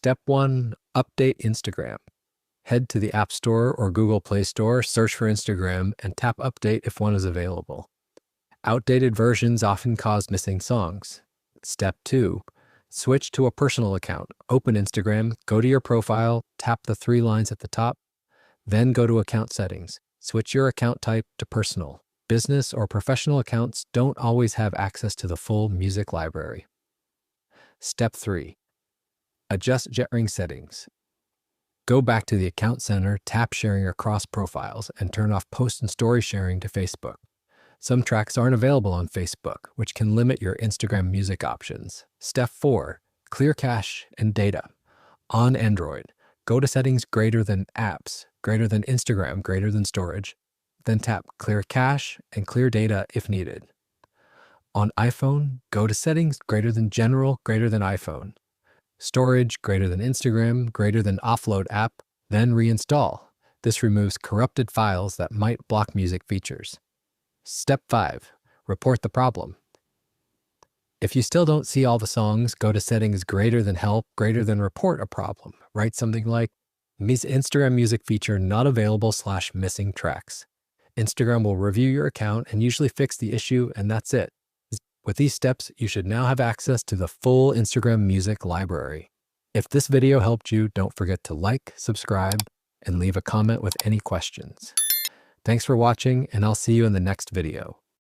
Step 1. Update Instagram. Head to the App Store or Google Play Store, search for Instagram, and tap Update if one is available. Outdated versions often cause missing songs. Step 2. Switch to a personal account. Open Instagram, go to your profile, tap the 3 lines at the top, then go to Account Settings. Switch your account type to personal. Business or professional accounts don't always have access to the full music library. Step 3. Adjust JetRing settings. Go back to the Account Center, tap Sharing across profiles, and turn off Post and Story sharing to Facebook. Some tracks aren't available on Facebook, which can limit your Instagram music options. Step 4. Clear cache and data. On Android, go to Settings greater than Apps, greater than Instagram, greater than Storage. Then tap Clear Cache and Clear Data if needed. On iPhone, go to Settings greater than General, greater than iPhone. Storage greater than Instagram, greater than Offload app, then reinstall. This removes corrupted files that might block music features. Step 5. Report the problem. If you still don't see all the songs, go to Settings greater than Help, greater than Report a problem. Write something like, Instagram music feature not available / missing tracks. Instagram will review your account and usually fix the issue, and that's it. With these steps, you should now have access to the full Instagram music library. If this video helped you, don't forget to like, subscribe, and leave a comment with any questions. Thanks for watching, and I'll see you in the next video.